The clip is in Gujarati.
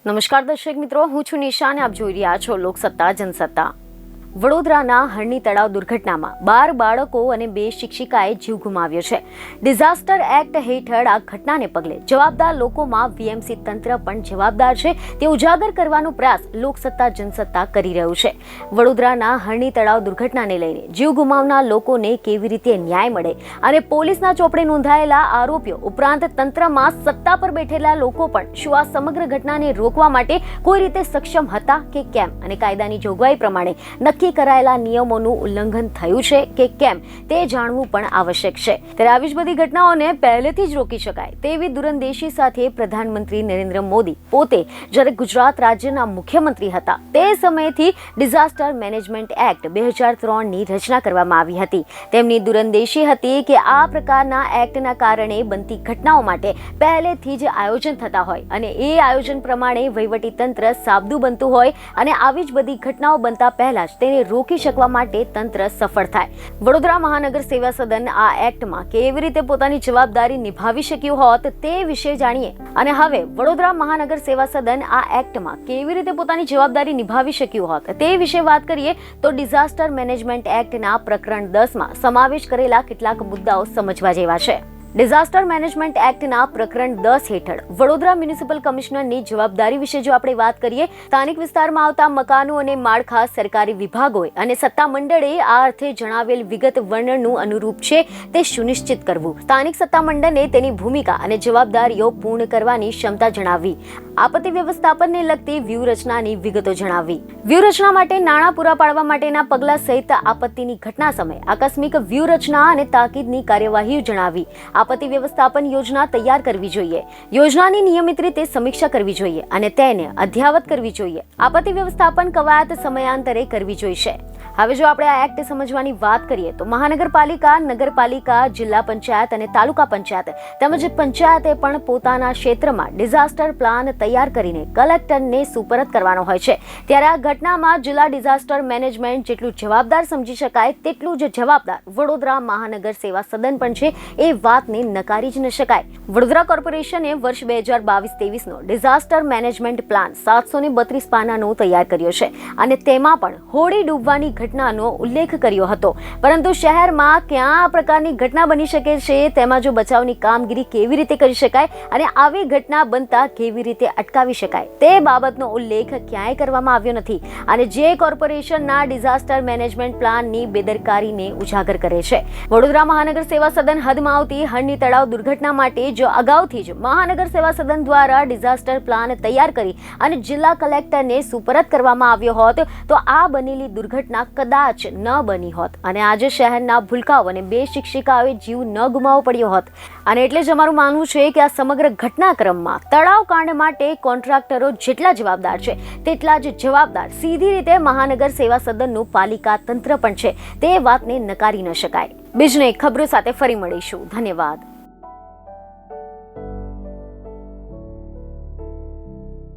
નમસ્કાર દર્શક મિત્રો, હું છું નિશા અને આપ જોઈ રહ્યા છો લોકસત્તા જનસત્તા. વડોદરાના હરણી તળાવ દુર્ઘટનામાં 12 બાળકો અને 2 શિક્ષિકાએ જીવ ગુમાવ્યો છે. ડિઝાસ્ટર એક્ટ હેઠળ આ ઘટનાને પગલે જવાબદાર લોકોમાં વીએમસી તંત્ર પણ જવાબદાર છે તે ઉજાગર કરવાનો પ્રયાસ લોકસત્તા જનસત્તા કરી રહ્યું છે. વડોદરાના હરણી તળાવ દુર્ઘટનાને લઈને જીવ ગુમાવનાર લોકોને કેવી રીતે ન્યાય મળે અને પોલીસના ચોપડે નોંધાયેલા આરોપીઓ ઉપરાંત તંત્રમાં સત્તા પર બેઠેલા લોકો પણ શું આ સમગ્ર ઘટનાને રોકવા માટે કોઈ રીતે સક્ષમ હતા કે કેમ અને કાયદાની જોગવાઈ પ્રમાણે નક્કી કરાયેલા નિયમોનું ઉલ્લંઘન થયું છે કે કેમ તે જાણવું પણ આવશ્યક છે. ત્યારે આવી જ બધી ઘટનાઓને પહેલેથી જ રોકી શકાય તેવી દૂરંદેશી સાથે પ્રધાનમંત્રી નરેન્દ્ર મોદી પોતે જ્યારે ગુજરાત રાજ્યના મુખ્યમંત્રી હતા તે સમયથી ડિઝાસ્ટર મેનેજમેન્ટ એક્ટ 2003ની રચના કરવામાં આવી હતી. તેમની દૂરંદેશી હતી કે આ પ્રકારના એક્ટના કારણે બનતી ઘટનાઓ માટે પહેલેથી જ આયોજન થતા હોય અને એ આયોજન પ્રમાણે વહીવટી તંત્ર સાબદું બનતું હોય અને આવી જ બધી ઘટનાઓ બનતા પહેલા જ તેને રોકી શકવા માટે તંત્ર સફળ થાય. વડોદરા મહાનગર સેવા સદન આ એક્ટમાં કેવી રીતે પોતાની જવાબદારી નિભાવી શક્યું હોત તે વિશે જાણીએ. અને હવે વડોદરા મહાનગર સેવા સદન આ એક્ટમાં કેવી રીતે પોતાની જવાબદારી નિભાવી શક્યું હોત તે વિશે વાત કરીએ તો ડિઝાસ્ટર મેનેજમેન્ટ એક્ટના પ્રકરણ 10માં સમાવેશ કરેલા કેટલાક મુદ્દાઓ સમજવા જેવા છે. ડિઝાસ્ટર મેનેજમેન્ટ એક્ટના પ્રકરણ 10 હેઠળ વડોદરા મ્યુનિસિપલ કમિશનરની જવાબદારી વિશે જો આપણે વાત કરીએ, સ્થાનિક વિસ્તારમાં આવતા મકાનો અને માળખા સરકારી વિભાગોએ અને સત્તા મંડળે આ અર્થે જણાવેલ વિગત વર્ણનનું અનુરૂપ છે તે સુનિશ્ચિત કરવું. સ્થાનિક સત્તા મંડળને તેની ભૂમિકા અને જવાબદારીઓ પૂર્ણ કરવાની ક્ષમતા જણાવવી. આપત્તિ વ્યવસ્થાપનને લગતી વ્યૂહરચનાની વિગતો જણાવવી. વ્યૂહરચના માટે નાણાં પૂરા પાડવા માટેના પગલાં સહિત આપત્તિની ઘટના સમયે આકસ્મિક વ્યૂહરચના અને તાકીદની કાર્યવાહી જણાવવી. આપત્તિ વ્યવસ્થાપન યોજના તૈયાર કરવી જોઈએ. યોજનાની નિયમિત રીતે સમીક્ષા કરવી જોઈએ અને તેને અદ્યયાવત કરવી જોઈએ. આપત્તિ વ્યવસ્થાપન કવાયત સમયાંતરે કરવી જોઈએ. હવે જો આપણે આ એક્ટ સમજવાની વાત કરીએ તો મહાનગરપાલિકા, નગરપાલિકા, જિલ્લા પંચાયત અને તાલુકા પંચાયત તેમજ પંચાયતે પણ પોતાના ક્ષેત્રમાં ડિઝાસ્ટર પ્લાન તૈયાર કરીને કલેક્ટરને સુપરત કરવાનો હોય છે. ત્યારે આ ઘટનામાં જિલ્લા ડિઝાસ્ટર મેનેજમેન્ટ જેટલું જવાબદાર સમજી શકાય તેટલું જ જવાબદાર વડોદરા મહાનગર સેવા સદન પણ છે એ વાતને નકારી જ ન શકાય. વડોદરા કોર્પોરેશને વર્ષ 2022-23નો ડિઝાસ્ટર મેનેજમેન્ટ પ્લાન 732 પાનાનો તૈયાર કર્યો છે અને તેમાં પણ હોડી ડૂબવાની ઘટનાનો ઉલ્લેખ કર્યો હતો. પરંતુ શહેરમાં ક્યાં આ પ્રકારની ઘટના બની શકે છે, તેમાં જો બચાવની કામગીરી કેવી રીતે કરી શકાય અને આવી ઘટના બનતા કેવી રીતે અટકાવી શકાય તે બાબતનો ઉલ્લેખ ક્યાંય કરવામાં આવ્યો નથી અને જે કોર્પોરેશનના ડિઝાસ્ટર મેનેજમેન્ટ પ્લાનની બેદરકારીને ઉજાગર કરે છે. વડોદરા મહાનગર સેવા સદન હદમાં આવતી હરણી તળાવ દુર્ઘટના માટે જો અગાઉથી જ મહાનગર સેવા સદન દ્વારા ડિઝાસ્ટર પ્લાન તૈયાર કરી અને જિલ્લા કલેક્ટરને સુપરત કરવામાં આવ્યો હોત તો આ બનેલી દુર્ઘટના કદાચ ન બની હોત અને આજે શહેરના ભૂલકાઓ અને 2 શિક્ષિકાઓએ જીવ ન ગુમાવવો પડ્યો હોત. અને એટલે જ અમારું માનવું છે કે આ સમગ્ર ઘટનાક્રમમાં તળાવ કાંડ માટે કોન્ટ્રાક્ટરો જેટલા જવાબદાર છે તેટલા જ જવાબદાર સીધી રીતે મહાનગર સેવા સદનનું પાલિકા તંત્ર પણ છે તે વાતને નકારી ન શકાય. બીજને ખબરો સાથે ફરી મળીશું. ધન્યવાદ.